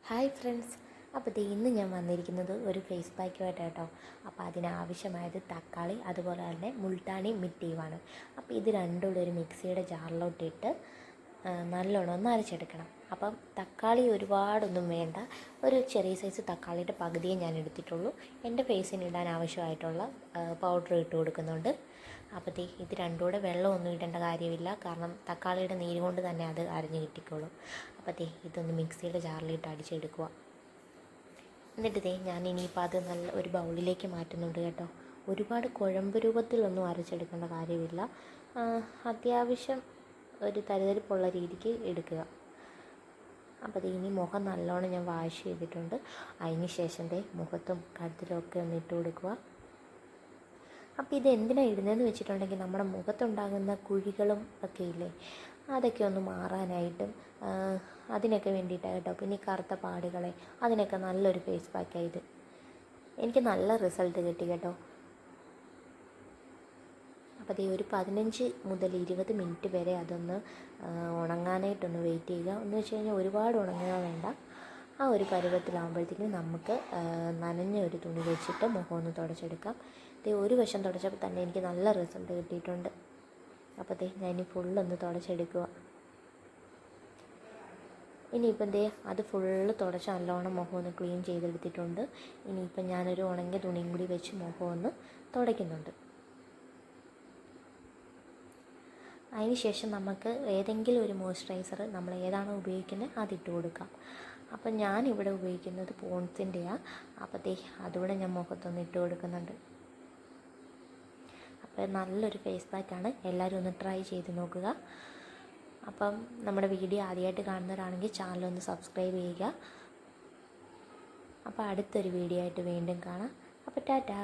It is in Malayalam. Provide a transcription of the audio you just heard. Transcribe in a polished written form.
ഹായ് ഫ്രണ്ട്സ്, അപ്പോൾ ഇന്ന് ഞാൻ വന്നിരിക്കുന്നത് ഒരു ഫേസ് പാക്കുമായിട്ടാട്ടോ. അപ്പോൾ അതിനാവശ്യമായത് തക്കാളി, അതുപോലെ തന്നെ മുൾട്ടാനി മിട്ടിയുമാണ്. അപ്പോൾ ഇത് രണ്ടും കൂടി ഒരു മിക്സിയുടെ ജാറിലോട്ടിട്ട് നല്ലോണം ഒന്ന് അരച്ചെടുക്കണം. അപ്പം തക്കാളി ഒരുപാടൊന്നും വേണ്ട, ഒരു ചെറിയ സൈസ് തക്കാളിയുടെ പകുതിയെ ഞാൻ എടുത്തിട്ടുള്ളൂ. എൻ്റെ ഫേസിന് ഇടാൻ ആവശ്യമായിട്ടുള്ള പൗഡർ ഇട്ട് കൊടുക്കുന്നുണ്ട്. അപ്പോൾ ഇത് രണ്ടും കൂടെ വെള്ളമൊന്നും ഇടേണ്ട കാര്യമില്ല, കാരണം തക്കാളിയുടെ നീര് കൊണ്ട് തന്നെ അത് അരഞ്ഞ് കിട്ടിക്കോളും. അപ്പോൾ ഇതൊന്ന് മിക്സിയുടെ ജാറിലിട്ട് അടിച്ചെടുക്കുക. എന്നിട്ട് ഞാൻ ഇനിയിപ്പോൾ അത് നല്ല ഒരു ബൗളിലേക്ക് മാറ്റുന്നുണ്ട് കേട്ടോ. ഒരുപാട് കുഴമ്പ് രൂപത്തിലൊന്നും അരച്ചെടുക്കേണ്ട കാര്യമില്ല, അത്യാവശ്യം ഒരു തരിതരിപ്പുള്ള രീതിക്ക് എടുക്കുക. അപ്പോൾ ഇനി മുഖം നല്ലോണം ഞാൻ വാഷ് ചെയ്തിട്ടുണ്ട്. അതിന് ശേഷം മുഖത്തും കഴുത്തിലും ഒക്കെ ഒന്ന് ഇട്ട് കൊടുക്കുക. അപ്പോൾ ഇത് എന്തിനാണ് ഇടുന്നതെന്ന് വെച്ചിട്ടുണ്ടെങ്കിൽ നമ്മുടെ മുഖത്തുണ്ടാകുന്ന കുഴികളും ഒക്കെ ഇല്ലേ, അതൊക്കെ ഒന്ന് മാറാനായിട്ടും അതിനൊക്കെ വേണ്ടിയിട്ടാണ് കേട്ടോ. പിന്നെ ഈ കറുത്ത പാടുകളെ അതിനൊക്കെ നല്ലൊരു ഫേസ് പാക്കാണ് ഇത്. എനിക്ക് നല്ല റിസൾട്ട് കിട്ടി കേട്ടോ. അപ്പോൾ ഒരു 15 മുതൽ 20 മിനിറ്റ് വരെ അതൊന്ന് ഉണങ്ങാനായിട്ടൊന്ന് വെയിറ്റ് ചെയ്യുക. എന്ന് വെച്ച് കഴിഞ്ഞാൽ ഒരുപാട് ഉണങ്ങുക വേണ്ട. ആ ഒരു പരുവത്തിലാകുമ്പോഴത്തേക്കും നമുക്ക് നനഞ്ഞ ഒരു തുണി വെച്ചിട്ട് മുഖം ഒന്ന് തുടച്ചെടുക്കാം. ഒരു വശം തുടച്ചപ്പോൾ തന്നെ എനിക്ക് നല്ല റിസൾട്ട് കിട്ടിയിട്ടുണ്ട്. അപ്പോൾ ഞാനിനി ഫുള്ളൊന്ന് തുടച്ചെടുക്കുക. ഇനിയിപ്പം അത് ഫുള്ള് തുടച്ച് നല്ലോണം മുഖം ഒന്ന് ക്ലീൻ ചെയ്തെടുത്തിട്ടുണ്ട്. ഇനിയിപ്പം ഞാനൊരു ഉണങ്ങിയ തുണിയും കൂടി വെച്ച് മുഖം ഒന്ന് തുടയ്ക്കുന്നുണ്ട്. അതിന് ശേഷം നമുക്ക് ഏതെങ്കിലും ഒരു മോയ്സ്ചറൈസർ നമ്മൾ ഏതാണോ ഉപയോഗിക്കുന്നത് അതിട്ട് കൊടുക്കാം. അപ്പം ഞാനിവിടെ ഉപയോഗിക്കുന്നത് പോൺസിൻ്റെയാണ്. അപ്പോൾ അതുകൂടെ ഞാൻ മുഖത്തൊന്ന് ഇട്ട് കൊടുക്കുന്നുണ്ട്. അപ്പോൾ നല്ലൊരു ഫേസ് പാക്കാണ്, എല്ലാവരും ഒന്ന് ട്രൈ ചെയ്ത് നോക്കുക. അപ്പം നമ്മുടെ വീഡിയോ ആദ്യമായിട്ട് കാണുന്നവരാണെങ്കിൽ ചാനലൊന്ന് സബ്സ്ക്രൈബ് ചെയ്യുക. അപ്പോൾ അടുത്തൊരു വീഡിയോ ആയിട്ട് വീണ്ടും കാണാം. അപ്പോൾ ടാറ്റാ.